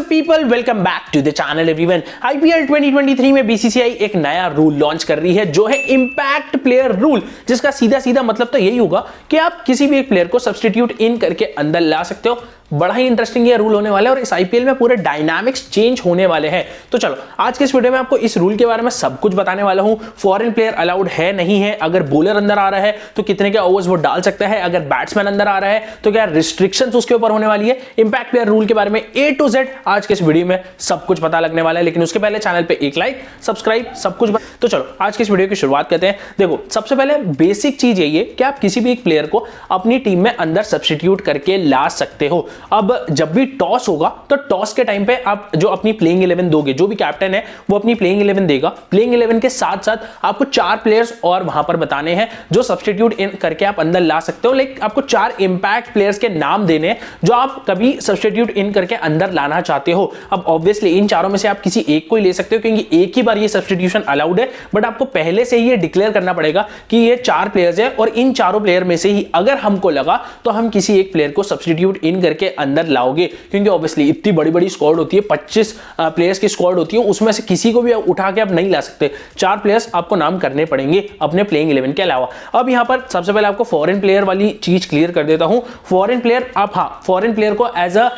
WhatsApp people, welcome back to the channel everyone. IPL 2023 में BCCI एक नया rule launch कर रही है जो है इंपैक्ट प्लेयर रूल, जिसका सीधा सीधा मतलब तो यही होगा कि आप किसी भी एक प्लेयर को सब्स्टिट्यूट इन करके अंदर ला सकते हो। बड़ा ही इंटरेस्टिंग ये रूल होने वाला है और इस आईपीएल में पूरे डायनामिक्स चेंज होने वाले हैं। तो चलो आज के इस वीडियो में आपको इस रूल के बारे में सब कुछ बताने वाला हूं। फॉरेन प्लेयर अलाउड है नहीं है, अगर बॉलर अंदर आ रहा है तो कितने के ओवर्स वो डाल सकता है, अगर बैट्समैन अंदर आ रहा है तो क्या रिस्ट्रिक्शंस उसके ऊपर होने वाली है। इंपैक्ट प्लेयर रूल के बारे में A to Z आज के इस वीडियो में सब कुछ पता लगने वाला है, लेकिन उसके पहले चैनल पे एक लाइक, सब्सक्राइब सब कुछ। तो चलो आज के इस वीडियो की शुरुआत करते हैं। देखो सबसे पहले बेसिक चीज यही है कि आप किसी भी एक प्लेयर को अपनी टीम में अंदर सब्स्टिट्यूट करके ला सकते हो। अब जब भी टॉस होगा तो टॉस के टाइम पे आप जो अपनी प्लेइंग 11 दोगे, जो भी कैप्टन है वो अपनी प्लेइंग 11 देगा। प्लेइंग 11 के साथ साथ आपको 4 प्लेयर्स और वहां पर बताने हैं जो सब्स्टिट्यूट इन करके आप अंदर ला सकते हो। लेकिन आपको 4 इंपैक्ट प्लेयर्स के नाम देने हैं जो आप कभी सब्स्टिट्यूट इन करके अंदर लाना चाहते हो। अब ऑब्वियसली इन चारों में से आप किसी एक को ही ले सकते हो क्योंकि एक ही बार ये सब्स्टिट्यूशन अलाउड है, बट आपको पहले से ही ये डिक्लेयर करना पड़ेगा कि ये 4 प्लेयर्स है और इन चारों प्लेयर में से ही अगर हमको लगा तो हम किसी एक प्लेयर को सब्स्टिट्यूट इन करके अंदर लाओगे। क्योंकि ऑब्वियसली इतनी बड़ी बड़ी स्क्वाड होती है, 25 प्लेयर्स की स्क्वाड होती है, उसमें से किसी को भी उठा के आप नहीं ला सकते। 4 प्लेयर्स आपको नाम करने पड़ेंगे अपने प्लेइंग 11 के अलावा। अब यहां पर सबसे पहले आपको फॉरेन प्लेयर वाली चीज क्लियर कर देता हूं। फॉरेन प्लेयर आप फॉरेन प्लेयर को एज अ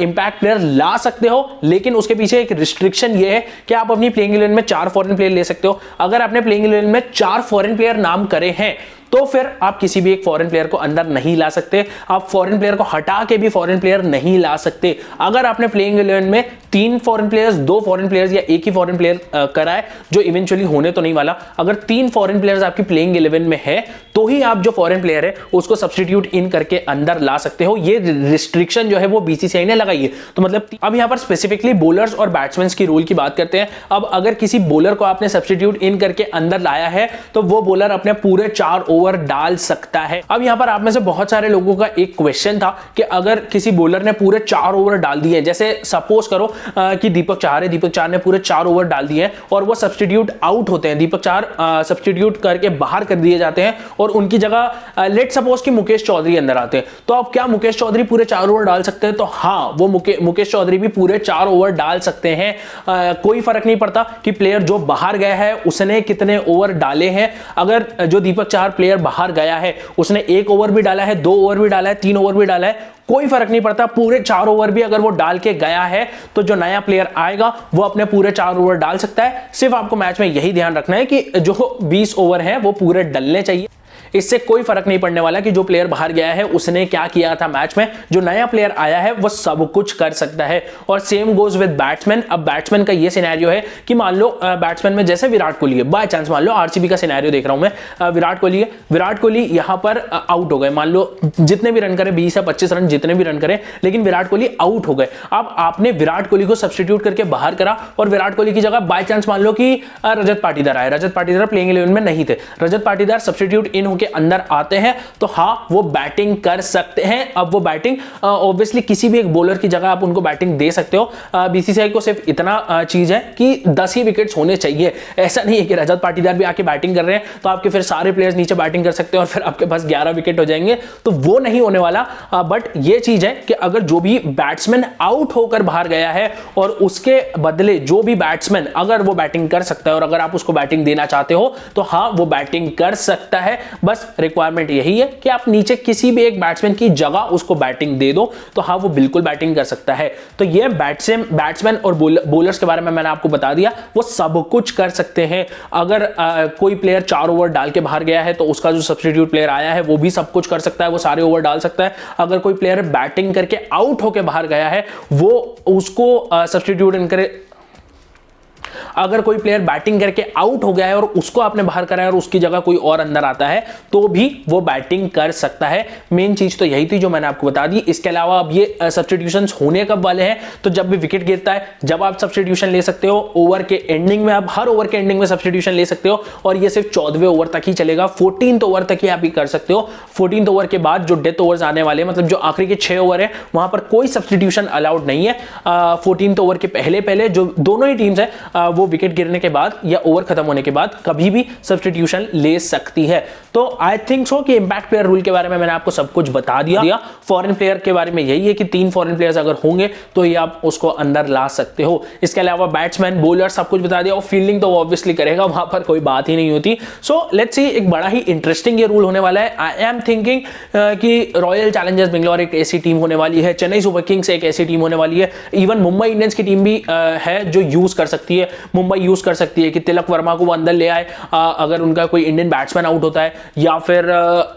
इंपैक्ट प्लेयर ला सकते हो, लेकिन उसके पीछे एक रिस्ट्रिक्शन ये है कि आप अपनी प्लेइंग 11 में 4 फॉरेन प्लेयर ले सकते हो। अगर आपने प्लेइंग 11 में 4 फॉरेन प्लेयर नाम करे हैं तो फिर आप किसी भी एक फॉरेन प्लेयर को अंदर नहीं ला सकते। आप फॉरेन प्लेयर को हटा के भी फॉरेन प्लेयर नहीं ला सकते। अगर आपने प्लेइंग 11 में 3 फॉरेन प्लेयर्स, 2 फॉरेन प्लेयर्स या एक ही फॉरेन प्लेयर करा है, जो इवेंचुअली होने तो नहीं वाला, अगर 3 फॉरेन प्लेयर्स आपकी प्लेइंग 11 में है तो ही आप जो फॉरेन प्लेयर है उसको सब्स्टिट्यूट इन करके अंदर ला सकते हो। ये रिस्ट्रिक्शन जो है वो बीसीसीआई ने लगाई है। तो मतलब अब यहां पर स्पेसिफिकली बॉलर्स और बैट्समैन की रूल की बात करते हैं। अब अगर किसी बॉलर को आपने सब्स्टिट्यूट इन करके अंदर लाया है तो वो बॉलर अपने पूरे 4 ओवर डाल सकता है। अब यहां पर आप में से बहुत सारे लोगों का एक क्वेश्चन था कि अगर किसी बॉलर ने पूरे 4 ओवर डाल दिए, जैसे सपोज करो कि दीपक चाहर ने पूरे 4 ओवर डाल दिए और वो सब्स्टिट्यूट आउट होते हैं, दीपक चाहर सब्स्टिट्यूट करके बाहर कर दिए जाते हैं और उनकी जगह लेट सपोज कि मुकेश चौधरी अंदर आते हैं, तो अब क्या मुकेश चौधरी पूरे 4 ओवर डाल सकते हैं? तो हाँ, वो मुकेश चौधरी भी पूरे 4 ओवर डाल सकते हैं। कोई फर्क नहीं पड़ता कि प्लेयर जो बाहर गया है उसने कितने ओवर डाले हैं। अगर जो दीपक चाहर प्लेयर बाहर गया है उसने 1 ओवर भी डाला है, 2 ओवर भी डाला है, 3 ओवर भी डाला है, कोई फर्क नहीं पड़ता। पूरे 4 ओवर भी अगर वो डाल के गया है तो जो नया प्लेयर आएगा वो अपने पूरे 4 ओवर डाल सकता है। सिर्फ आपको मैच में यही ध्यान रखना है कि जो 20 ओवर है वो पूरे डलने चाहिए। इससे कोई फर्क नहीं पड़ने वाला कि जो प्लेयर बाहर गया है उसने क्या किया था मैच में। जो नया प्लेयर आया है वो सब कुछ कर सकता है। और सेम गोज विद बैट्समैन। अब बैट्समैन का ये सिनेरियो है कि मान लो बैट्समैन में जैसे विराट कोहली है, बाय चांस मान लो आरसीबी का सिनेरियो देख रहा हूं मैं, विराट कोहली यहां पर आउट हो गए। मान लो जितने भी रन करे, 20 या 25 रन जितने भी रन करे, लेकिन विराट कोहली आउट हो गए। अब आपने विराट कोहली को सब्स्टिट्यूट करके बाहर करा और विराट कोहली की जगह बाय चांस मान लो कि रजत पाटीदार आए। रजत पाटीदार प्लेइंग 11 में नहीं थे, रजत पाटीदार सब्स्टिट्यूट इन होके अंदर आते हैं तो हाँ वो बैटिंग कर सकते हैं। अब वो बैटिंग ऑब्वियसली किसी भी एक बॉलर की जगह आप उनको बैटिंग दे सकते हो। बीसीसीआई को सिर्फ इतना चीज है कि 10 ही विकेट्स होने चाहिए। ऐसा नहीं है कि रजत पाटीदार भी आके बैटिंग कर रहे हैं तो आपके फिर सारे प्लेयर्स नीचे बैटिंग कर सकते हैं और फिर आपके पास 11 विकेट हो जाएंगे, तो वो नहीं होने वाला। बट ये चीज है कि अगर जो भी बैट्समैन आउट होकर बाहर गया है और उसके बदले जो भी बैट्समैन अगर वो बैटिंग कर सकता है और अगर आप उसको बैटिंग देना चाहते हो तो हाँ वो बैटिंग कर सकता है। बस रिक्वायरमेंट यही है कि आप नीचे किसी भी एक बैट्समैन की जगह उसको बैटिंग दे दो तो हाँ वो बिल्कुल बैटिंग कर सकता है। तो ये बैट्समैन और बॉलर्स के बारे में मैंने आपको बता दिया, वो सब कुछ कर सकते हैं। अगर कोई प्लेयर 4 ओवर डाल के बाहर गया है तो उसका जो सब्स्टिट्यूट प्लेयर आया है वो भी सब कुछ कर सकता है, वो सारे ओवर डाल सकता है। अगर कोई प्लेयर बैटिंग करके आउट होकर बाहर गया है वो उसको सब्स्टिट्यूट इन करे। अगर कोई प्लेयर बैटिंग करके आउट हो गया है और उसको आपने बाहर कराया और उसकी जगह कोई और अंदर आता है तो भी वो बैटिंग कर सकता है। मेन चीज तो यही थी जो मैंने आपको बता दी। इसके अलावा अब ये सब्स्टिट्यूशंस होने कब वाले हैं, तो जब भी विकेट गिरता है जब आप सब्स्टिट्यूशन ले सकते हो। ओवर के एंडिंग में, आप हर ओवर के एंडिंग में सब्स्टिट्यूशन ले सकते हो और ये सिर्फ 14वें ओवर तक ही चलेगा। 14th ओवर तक ही आप ही कर सकते हो। 14th ओवर के बाद जो डेथ ओवर्स आने वाले, मतलब जो आखिरी के 6 ओवर है, वहां पर कोई सब्स्टिट्यूशन अलाउड नहीं है। 14th ओवर के पहले जो दोनों ही टीम्स है वो विकेट गिरने के बाद या ओवर खत्म होने के बाद कभी भी सब्स्टिट्यूशन ले सकती है। तो आई थिंक सो कि इंपैक्ट प्लेयर रूल के बारे में मैंने आपको सब कुछ बता दिया। फॉरेन प्लेयर के बारे में यही है कि 3 फॉरेन प्लेयर्स अगर होंगे तो ये आप उसको अंदर ला सकते हो। इसके अलावा बैट्समैन, बॉलर सब कुछ बता दिया, और फील्डिंग तो ऑब्वियसली करेगा, वहां पर कोई बात ही नहीं होती। सो लेट्स सी, एक बड़ा ही इंटरेस्टिंग ये रूल होने वाला है। आई एम थिंकिंग कि रॉयल चैलेंजर्स बेंगलोर एक ऐसी टीम होने वाली है, चेन्नई सुपर किंग्स एक ऐसी टीम होने वाली है, इवन मुंबई इंडियंस की टीम भी है जो यूज कर सकती है। मुंबई यूज कर सकती है कि तिलक वर्मा को वो अंदर ले आए अगर उनका कोई इंडियन बैट्समैन आउट होता है, या फिर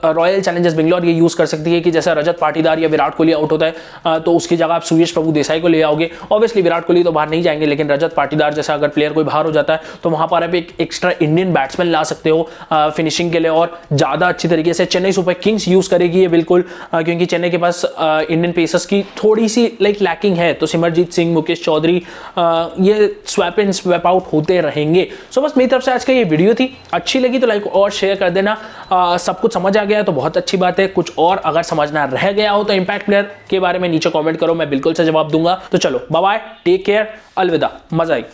रॉयल चैलेंजर्स बेंगलोर ये यूज कर सकती है कि जैसा रजत पाटीदार या विराट कोहली आउट होता है तो उसकी जगह आप सुयश प्रभु देसाई को ले आओगे। ऑब्वियसली विराट कोहली तो बाहर नहीं जाएंगे, लेकिन रजत पाटीदार जैसा अगर प्लेयर कोई बाहर हो जाता है तो वहां पर आप एक एक्स्ट्रा इंडियन बैट्समैन ला सकते हो फिनिशिंग के लिए, और ज्यादा अच्छी तरीके से चेन्नई सुपर किंग्स यूज करेगी ये बिल्कुल, क्योंकि चेन्नई के पास इंडियन पेसर्स की थोड़ी सी लैकिंग है। तो सिमरजीत सिंह, मुकेश चौधरी ये स्वैप इन स्वैप आउट होते रहेंगे। सो बस मेरी तरफ से आज का ये वीडियो थी। अच्छी लगी तो लाइक और शेयर कर देना। सब कुछ समझ आ गया तो बहुत अच्छी बात है। कुछ और अगर समझना रह गया हो तो इंपैक्ट प्लेयर के बारे में नीचे कमेंट करो, मैं बिल्कुल से जवाब दूंगा। तो चलो बाय बाय, टेक केयर, अलविदा, मजा आई।